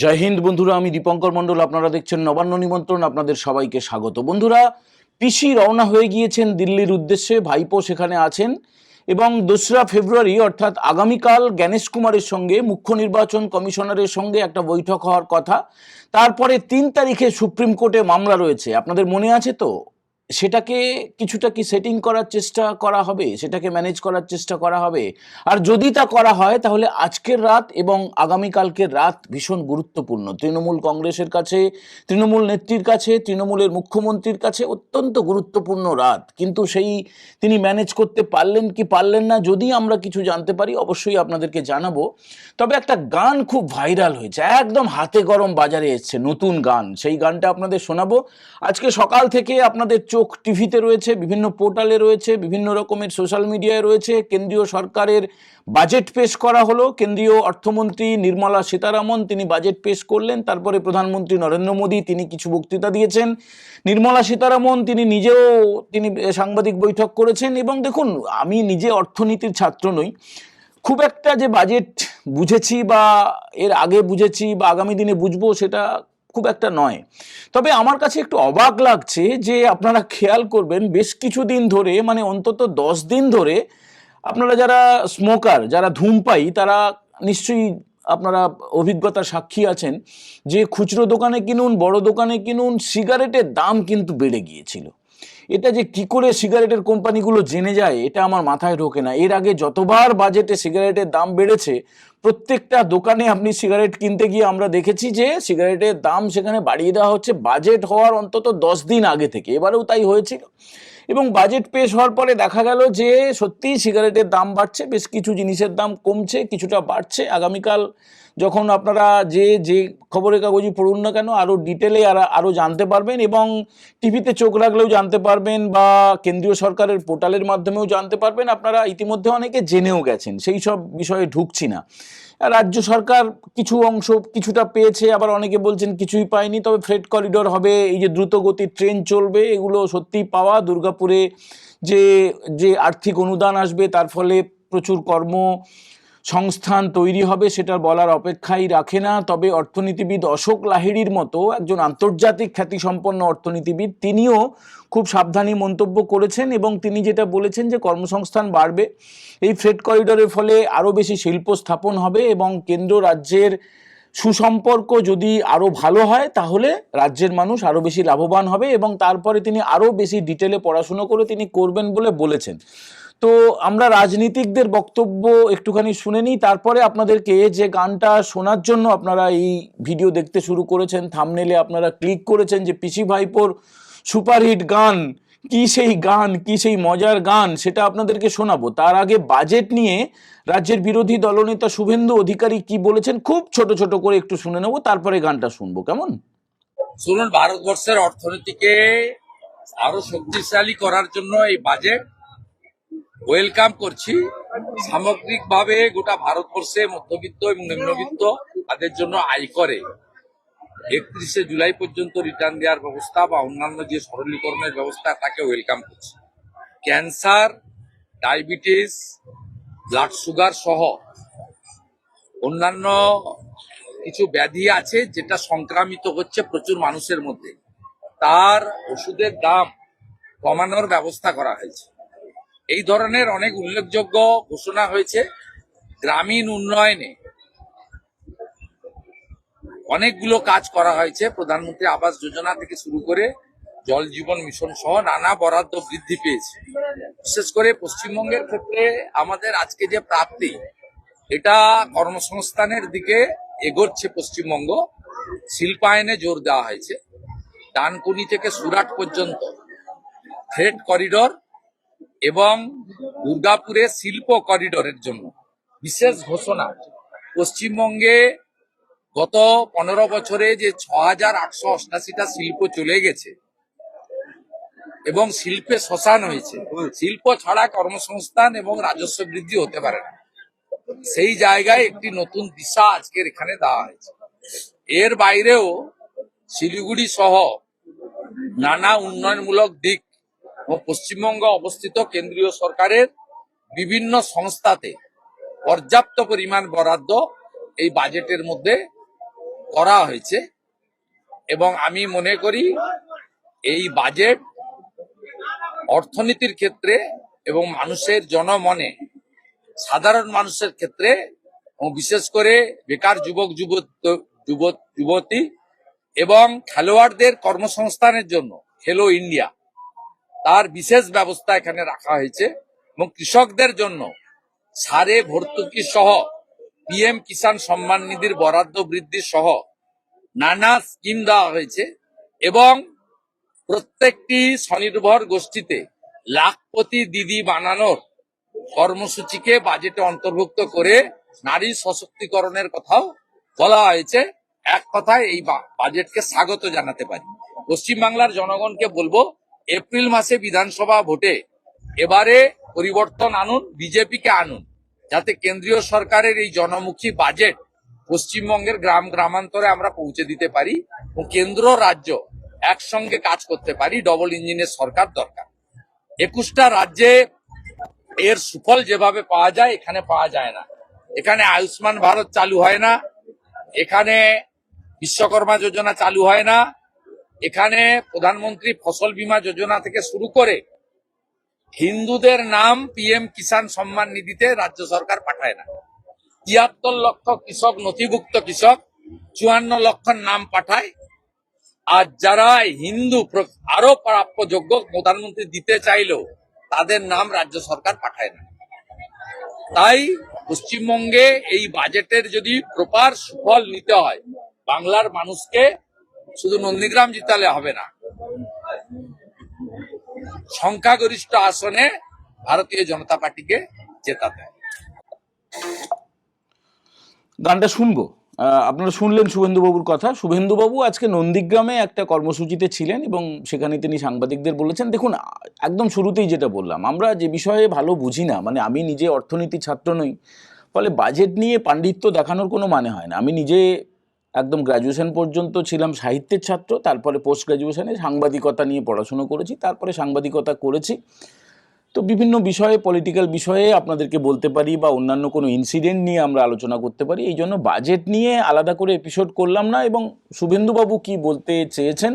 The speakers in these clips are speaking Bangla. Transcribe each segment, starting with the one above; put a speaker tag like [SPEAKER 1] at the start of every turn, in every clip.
[SPEAKER 1] জয় হিন্দ বন্ধুরা, আমি দীপঙ্কর মণ্ডল। আপনারা দেখছেন নবান্ন নিমন্ত্রণ। আপনাদের সবাইকে স্বাগত। বন্ধুরা, পিসি রওনা হয়ে গিয়েছেন দিল্লির উদ্দেশ্যে, ভাইপো সেখানে আছেন এবং 2রা ফেব্রুয়ারি অর্থাৎ আগামীকাল জ্ঞানেশ কুমারের সঙ্গে, মুখ্য নির্বাচন কমিশনারের সঙ্গে একটা বৈঠক হওয়ার কথা। তারপরে 3 তারিখে সুপ্রিম কোর্টে মামলা রয়েছে, আপনাদের মনে আছে তো? সেটাকে কিছুটা কি সেটিং করার চেষ্টা করা হবে, সেটাকে ম্যানেজ করার চেষ্টা করা হবে। আর যদি তা করা হয় তাহলে আজকের রাত এবং আগামীকালকের রাত ভীষণ গুরুত্বপূর্ণ। তৃণমূল কংগ্রেসের কাছে, তৃণমূল নেত্রীর কাছে, তৃণমূলের মুখ্যমন্ত্রীর কাছে অত্যন্ত গুরুত্বপূর্ণ রাত। কিন্তু সেই তিনি ম্যানেজ করতে পারলেন কি পারলেন না, যদি আমরা কিছু জানতে পারি অবশ্যই আপনাদেরকে জানাবো। তবে একটা গান খুব ভাইরাল হয়েছে, একদম হাতে গরম বাজারে এসছে, নতুন গান। সেই গানটা আপনাদের শোনাবো। আজকে সকাল থেকে আপনাদের চোখ টিভিতে রয়েছে, বিভিন্ন পোর্টালে রয়েছে, বিভিন্ন রকমের সোশ্যাল মিডিয়ায় রয়েছে। কেন্দ্রীয় সরকারের বাজেট পেশ করা হলো। কেন্দ্রীয় অর্থমন্ত্রী নির্মলা সীতারামন তিনি বাজেট পেশ করলেন। তারপরে প্রধানমন্ত্রী নরেন্দ্র মোদী তিনি কিছু বক্তৃতা দিয়েছেন। নির্মলা সীতারামন তিনি নিজেও সাংবাদিক বৈঠক করেছেন। এবং দেখুন, আমি নিজে অর্থনীতির ছাত্র নই, খুব একটা যে বাজেট বুঝেছি বা এর আগে বুঝেছি বা আগামী দিনে বুঝবো সেটা খুব একটা নয়। তবে আমার কাছে একটু অবাক লাগছে যে আপনারা খেয়াল করবেন, বেশ কিছুদিন ধরে, মানে অন্তত 10 দিন ধরে, আপনারা যারা স্মোকার, যারা ধূমপাই, তারা নিশ্চয়ই আপনারা অভিজ্ঞতার সাক্ষী আছেন যে খুচরো দোকানে কিনুন, বড় দোকানে কিনুন, সিগারেটের দাম কিন্তু বেড়ে গিয়েছিল। এটা যে কি করে সিগারেটের কোম্পানিগুলো জেনে যায় এটা আমার মাথায় ঢোকে না। এর আগে যতবার বাজেটে সিগারেটের দাম বেড়েছে, প্রত্যেকটা দোকানে আপনি সিগারেট কিনতে গিয়ে আমরা দেখেছি যে সিগারেটের দাম সেখানে বাড়িয়ে দেওয়া হচ্ছে বাজেট হওয়ার অন্তত 10 দিন আগে থেকে। এবারেও তাই হয়েছিল। এবং বাজেট পেশ হওয়ার পরে দেখা গেল যে সত্যিই সিগারেটের দাম বাড়ছে, বেশ কিছু জিনিসের দাম কমছে, কিছুটা বাড়ছে। আগামীকাল যখন আপনারা যে যে খবরের কাগজই পড়ুন না কেন, আরও ডিটেলে আরও জানতে পারবেন এবং টিভিতে চোখ রাখলেও জানতে পারবেন বা কেন্দ্রীয় সরকারের পোর্টালের মাধ্যমেও জানতে পারবেন। আপনারা ইতিমধ্যে অনেকে জেনেও গেছেন, সেই সব বিষয়ে ঢুকছি না। রাজ্য সরকার কিছু অংশ কিছুটা পেয়েছে, আবার অনেকে বলছেন কিছুই পায়নি। তবে ফ্রেট করিডোর হবে, এই যে দ্রুতগতির ট্রেন চলবে, এগুলো সত্যিই পাওয়া। দুর্গাপুরে যে যে আর্থিক অনুদান আসবে তার ফলে প্রচুর সংস্থান তৈরি হবে, সেটা বলার অপেক্ষাই রাখে না। তবে অর্থনীতিবিদ অশোক লাহিড়ির মতো একজন আন্তর্জাতিক খ্যাতিসম্পন্ন অর্থনীতিবিদ তিনিও খুব সাবধানী মন্তব্য করেছেন এবং তিনি যেটা বলেছেন যে কর্মসংস্থান বাড়বে, এই ফ্রেট করিডোরের ফলে আরও বেশি শিল্প স্থাপন হবে এবং কেন্দ্র রাজ্যের সুসম্পর্ক যদি আরও ভালো হয় তাহলে রাজ্যের মানুষ আরও বেশি লাভবান হবে। এবং তারপরে তিনি আরও বেশি ডিটেলে পড়াশুনো করে তিনি করবেন বলে বলেছেন। তো আমরা রাজনীতিকদের বক্তব্য একটুখানি শুনে নিই, তারপরে আপনাদেরকে যে গানটা শোনার জন্য আপনারা এই ভিডিও দেখতে শুরু করেছেন, থাম্বনেলে আপনারা ক্লিক করেছেন যে পিসি ভাইপোর সুপারহিট গান, কি সেই গান, কি সেই মজার গান, সেটা আপনাদেরকে শোনাবো। তার আগে বাজেট নিয়ে রাজ্যের বিরোধী দলনেতা শুভেন্দু অধিকারী কি বলেছেন খুব ছোট ছোট করে একটু শুনে নেবো, তারপরে গানটা শুনবো, কেমন?
[SPEAKER 2] শুনুন, ভারতবর্ষের অর্থনীতিকে আরো শক্তিশালী করার জন্য এই বাজেট ওয়েলকাম করছি। সামগ্রিকভাবে গোটা ভারতবর্ষে মধ্যবিত্ত এবং নিম্নবিত্ত তাদের জন্য আয়করে 31শে জুলাই পর্যন্ত রিটার্ন দেওয়ার ব্যবস্থা বা অন্যান্য যে সরলীকরণের ব্যবস্থা তাকে ওয়েলকাম করছি। ক্যান্সার, ডায়াবেটিস, ব্লাড সুগার সহ অন্যান্য কিছু ব্যাধি আছে যেটা সংক্রামিত হচ্ছে প্রচুর মানুষের মধ্যে, তার ওষুধের দাম কমানোর ব্যবস্থা করা হয়েছে। এই ধরনের অনেক উল্লেখযোগ্য ঘোষণা হয়েছে। গ্রামীণ উন্নয়নে অনেকগুলো কাজ করা হয়েছে, প্রধানমন্ত্রী আবাস যোজনা থেকে শুরু করে জল জীবন মিশন সহ নানা বরাদ্দ বৃদ্ধি পেয়েছে। বিশেষ করে পশ্চিমবঙ্গের ক্ষেত্রে আমাদের আজকে যে প্রাপ্তি, এটা কর্মসংস্থানের দিকে এগোচ্ছে পশ্চিমবঙ্গ। শিল্পায়নে জোর দেওয়া হয়েছে। ডানকুনি থেকে সুরাট পর্যন্ত ফ্রেট করিডোর এবং দুর্গাপুরে শিল্প করিডোরের জন্য বিশেষ ঘোষণা। পশ্চিমবঙ্গে গত 15 বছরে যে 6888টা শিল্প চলে গেছে এবং শিল্পে শ্মশান হয়েছে, শিল্প ছাড়া কর্মসংস্থান এবং রাজস্ব বৃদ্ধি হতে পারে না। সেই জায়গায় একটি নতুন দিশা আজকের এখানে দেওয়া হয়েছে। এর বাইরেও শিলিগুড়ি সহ নানা উন্নয়নমূলক দিক এবং পশ্চিমবঙ্গে অবস্থিত কেন্দ্রীয় সরকারের বিভিন্ন সংস্থাতে পর্যাপ্ত পরিমাণ বরাদ্দ এই বাজেটের মধ্যে করা হয়েছে এবং আমি মনে করি এই বাজেট অর্থনীতির ক্ষেত্রে এবং মানুষের জনমনে সাধারণ মানুষের ক্ষেত্রে এবং বিশেষ করে বেকার যুবতী এবং খেলোয়াড়দের কর্মসংস্থানের জন্য খেলো ইন্ডিয়া তার বিশেষ ব্যবস্থা এখানে রাখা হয়েছে এবং কৃষকদের জন্য সারে ভর্তুকি সহ পিএম কিষাণ সম্মান নিধির বরাদ্দ বৃদ্ধি সহ নানা স্কিম দেওয়া হয়েছে এবং প্রত্যেকটি স্বনির্ভর গোষ্ঠীতে লাখপতি দিদি বানানোর কর্মসূচিকে বাজেটে অন্তর্ভুক্ত করে নারী সশক্তিকরণের কথাও বলা হয়েছে। এক কথায় এই বাজেটকে স্বাগত জানাতে পারি। পশ্চিমবাংলার জনগণকে বলবো এপ্রিল মাসে বিধানসভা ভোটে এবারে পরিবর্তন আনুন, বিজেপিকে আনুন, যাতে কেন্দ্রীয় সরকারের এই জনমুখী বাজেট পশ্চিমবঙ্গের গ্রামান্তরে আমরা পৌঁছে দিতে পারি এবং কেন্দ্র রাজ্য একসঙ্গে কাজ করতে পারি। ডবল ইঞ্জিনের সরকার দরকার। 21টা রাজ্যে এর সুফল যেভাবে পাওয়া যায় এখানে পাওয়া যায় না। এখানে আয়ুষ্মান ভারত চালু হয় না, এখানে বিশ্বকর্মা যোজনা চালু হয় না, এখানে প্রধানমন্ত্রী ফসল বীমা যোজনা থেকে শুরু করে হিন্দুদের নাম পিএম কিষাণ সম্মান নিধিতে রাজ্য সরকার পাঠায় না। ৭৩ লক্ষ কৃষক নথিভুক্ত কৃষক ৫৪ লক্ষ নাম পাঠায়, আর যারা হিন্দু আরো প্রাপ্যযোগ্য প্রধানমন্ত্রী দিতে চাইলেও তাদের নাম রাজ্য সরকার পাঠায় না। তাই পশ্চিমবঙ্গে এই বাজেটের যদি প্রপার সুফল নিতে হয়, বাংলার মানুষকে শুধু নন্দীগ্রাম জিতালে হবে না, সংখ্যাগরিষ্ঠ আসনে ভারতীয় জনতা পার্টিকে জেতাতে হবে।
[SPEAKER 1] গানটা শুনবো। আপনারা শুনলেন শুভেন্দুবাবুর কথা। শুভেন্দুবাবু আজকে নন্দীগ্রামে একটা কর্মসূচিতে ছিলেন এবং সেখানে তিনি সাংবাদিকদের বলেছেন, দেখুন একদম শুরুতেই যেটা বললাম, আমরা যে বিষয়ে ভালো বুঝি না, মানে আমি নিজে অর্থনীতি ছাত্র নই, ফলে বাজেট নিয়ে পাণ্ডিত্য দেখানোর কোনো মানে হয় না। আমি নিজে একদম গ্র্যাজুয়েশন পর্যন্ত ছিলাম সাহিত্যের ছাত্র, তারপরে পোস্ট গ্র্যাজুয়েশনে সাংবাদিকতা নিয়ে পড়াশুনো করেছি, তারপরে সাংবাদিকতা করেছি। তো বিভিন্ন বিষয়ে, পলিটিক্যাল বিষয়ে আপনাদেরকে বলতে পারি বা অন্যান্য কোনো ইনসিডেন্ট নিয়ে আমরা আলোচনা করতে পারি। এই জন্য বাজেট নিয়ে আলাদা করে এপিসোড করলাম না। এবং শুভেন্দুবাবু কি বলতে চেয়েছেন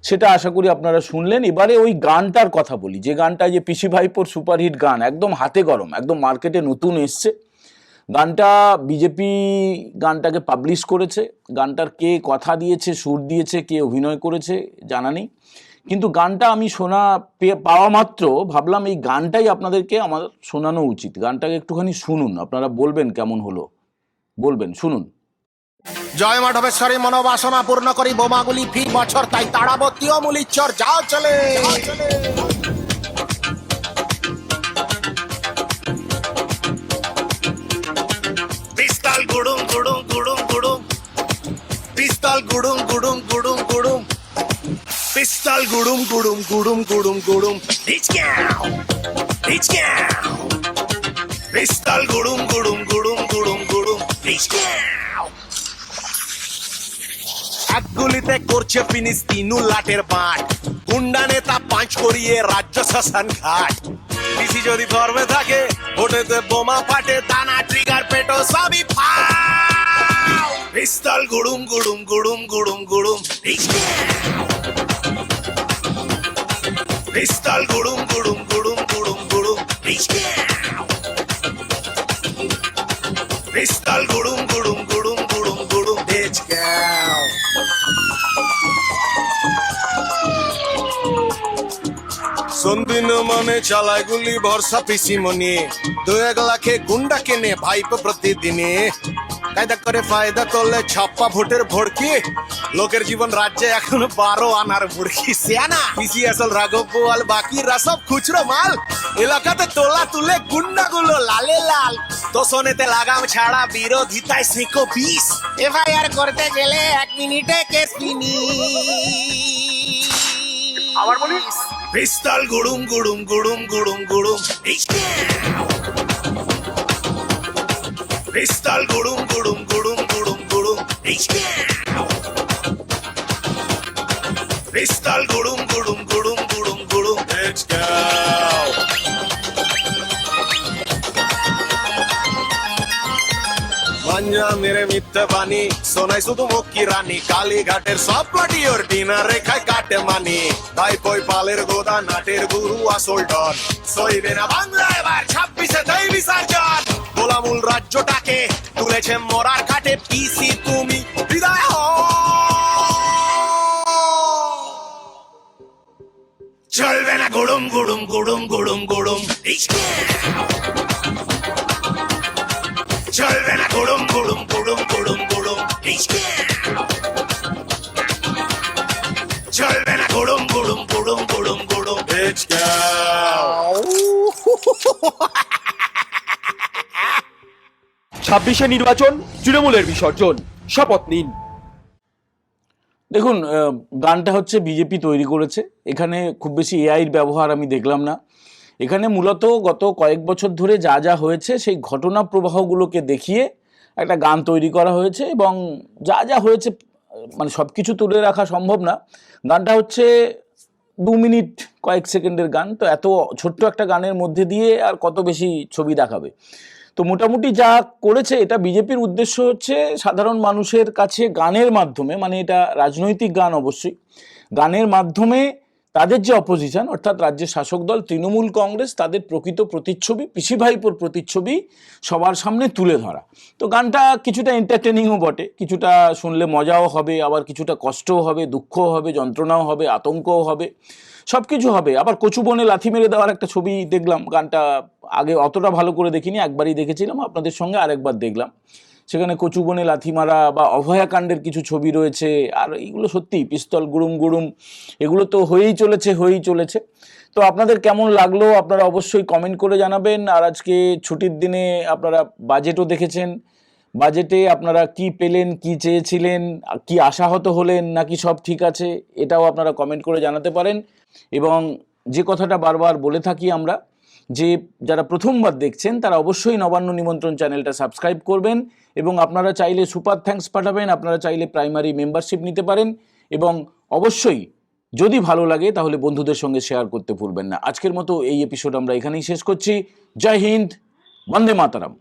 [SPEAKER 1] সেটা আশা করি আপনারা শুনলেন। এবারে ওই গানটার কথা বলি, যে গানটা যে পিসি ভাইপোর সুপারহিট গান, একদম হাতে গরম, একদম মার্কেটে নতুন এসছে গানটা। বিজেপি গানটাকে পাবলিশ করেছে। গানটার কে কথা দিয়েছে, সুর দিয়েছে, কে অভিনয় করেছে জানা নেই, কিন্তু গানটা আমি পাওয়া মাত্র ভাবলাম এই গানটাই আপনাদেরকে আমার শোনানো উচিত। গানটাকে একটুখানি শুনুন, আপনারা বলবেন কেমন হলো, বলবেন, শুনুন।
[SPEAKER 3] জয় মাধবেশ্বরী মনোবাসনা পূর্ণ করি বোমাগুলি ফি বছর তাই তাড়াবতী ও মুলিচ্ছর যাও চলে। পিস্তল গুড়ুম গুড়ুম গুড়ুম গুড়ুম, পিস্তল গুড়ুম গুড়ুম গুড়ুম গুড়ুম, পিস্তল গুড়ুম গুড়ুম গুড়ুম গুড়ুম গুড়ুম, পিস্তল গুড়ুম গুড়ুম গুড়ুম গুড়ুম গুড়ুম। এক গুলিতে করছে ফিনিশ তিনু লাটের বাট, গুন্ডা নেতা পাঁচ করিয়ে রাজ্য শ্মশান ঘাট। পিসি যদি ফর্মে থাকে ভোটেতে বোমা ফাটে, দানা ট্রিগার পেটো সবই ফাও। পিস্তল গুড়ুম গুড়ুম গুড়ুম গুড়ুম গুড়ুম, পিস্তল গুড়ুম গুড়ুম গুড়ুম গুড়ুম গুড়ুম, পিস্তল গুড়ুম গুড়ুম গুড়ুম গুড়ুম গুড়ুম। সন্দিন মানে চালায় গুলি ভরসা পিসিমনি, 2-1 লাখে গুন্ডা কেনে ভাইপো প্রতিদিনে। কায়দা করে ফায়দা করলে ছাপ্পা ভোটের ভড়কি, লোকের জীবন রাজ্যে এখন 12 আনার মুড়কি। সিয়ানা পিসি আসল রাঘব বোয়াল, বাকিরা সব খুচরো মাল। এলাকাতে তোলা তুলে গুন্ডাগুলো লালে লাল, তোষণেতে লাগাম ছাড়া বিরোধিতায় সেঁকো 20। এফআইআর করতে গেলে 1 মিনিটে কেস ফিনিশ। আবার বলিস পিস্তল গুড়ুম গুড়ুম গুড়ুম গুড়ুম গুড়ুম, পিস্তল গুড়ুম গুড়ুম গুড়ুম গুড়ুম গুড়ুম, পিস্তল গুড়ুম গুড়ুম গুড়ুম গুড়ুম গুড়ুম। Let's go. জানের মিথ্যে বাণী শোনাই শুধু মক্কি রানী কালীঘাটের সব পার্টি ওর ডিনারে খায় কাটে মানি ভাই পই পালের গোদা নাটের গুরু আসল ডন সইবে না বাংলা এবার 26-এ দেই বিসর্জন গোলামুল রাজ্যটাকে তুলেছে মরার কাটে পিসি তুমি বিদায় হও চলবে না গুড়ুম গুড়ুম গুড়ুম গুড়ুম গুড়ুম চলবে না গুড়ুম গুড়ুম গুড়ুম গুড়ুম গুড়ুম চলবে না গুড়ুম গুড়ুম গুড়ুম গুড়ুম গুড়ুম
[SPEAKER 4] ছাব্বিশে নির্বাচন তৃণমূলের বিসর্জন শপথ নিন।
[SPEAKER 1] দেখুন, গানটা হচ্ছে বিজেপি তৈরি করেছে। এখানে খুব বেশি এআইয়ের ব্যবহার আমি দেখলাম না। এখানে মূলত গত কয়েক বছর ধরে যা যা হয়েছে সেই ঘটনা প্রবাহগুলোকে দেখিয়ে একটা গান তৈরি করা হয়েছে এবং যা যা হয়েছে মানে সব কিছু তুলে রাখা সম্ভব না। গানটা হচ্ছে 2 মিনিট কয়েক সেকেন্ডের গান, তো এত ছোট্ট একটা গানের মধ্যে দিয়ে আর কত বেশি ছবি দেখাবে। তো মোটামুটি যা করেছে, এটা বিজেপির উদ্দেশ্য হচ্ছে সাধারণ মানুষের কাছে গানের মাধ্যমে, মানে এটা রাজনৈতিক গান অবশ্যই, গানের মাধ্যমে তাদের যে অপোজিশন অর্থাৎ রাজ্যের শাসক দল তৃণমূল কংগ্রেস তাদের প্রকৃত প্রতিচ্ছবি, পিসি ভাইপোর প্রতিচ্ছবি সবার সামনে তুলে ধরা। তো গানটা কিছুটা এন্টারটেনিংও বটে, কিছুটা শুনলে মজাও হবে, আবার কিছুটা কষ্টও হবে, দুঃখও হবে, যন্ত্রণাও হবে, আতঙ্কও হবে, সব কিছু হবে। আবার কচু বনে লাথি মেরে দেওয়ার একটা ছবি দেখলাম। গানটা আগে অতটা ভালো করে দেখিনি, একবারই দেখেছিলাম, আপনাদের সঙ্গে আরেকবার দেখলাম। সেখানে কচু বনে লাথি মারা বা অভয়াকাণ্ডের কিছু ছবি রয়েছে। আর এইগুলো সত্যি পিস্তল গুড়ুম গুড়ুম এগুলো তো হয়েই চলেছে। তো আপনাদের কেমন লাগলো আপনারা অবশ্যই কমেন্ট করে জানাবেন। আর আজকে ছুটির দিনে আপনারা বাজেটও দেখেছেন, বাজেটে আপনারা কি পেলেন, কি চেয়েছিলেন, কি আশাহত হলেন, নাকি সব ঠিক আছে, এটাও আপনারা কমেন্ট করে জানাতে পারেন। এবং যে কথাটা বারবার বলে থাকি আমরা, যে যারা প্রথমবার দেখছেন তারা অবশ্যই নবান্ন নিমন্ত্রণ চ্যানেলটা সাবস্ক্রাইব করবেন এবং আপনারা চাইলে সুপার থ্যাঙ্কস পাঠাবেন, আপনারা চাইলে প্রাইমারি মেম্বারশিপ নিতে পারেন এবং অবশ্যই যদি ভালো লাগে তাহলে বন্ধুদের সঙ্গে শেয়ার করতে ভুলবেন না। আজকের মতো এই এপিসোড আমরা এখানেই শেষ করছি। জয় হিন্দ, বন্দে মাতরম।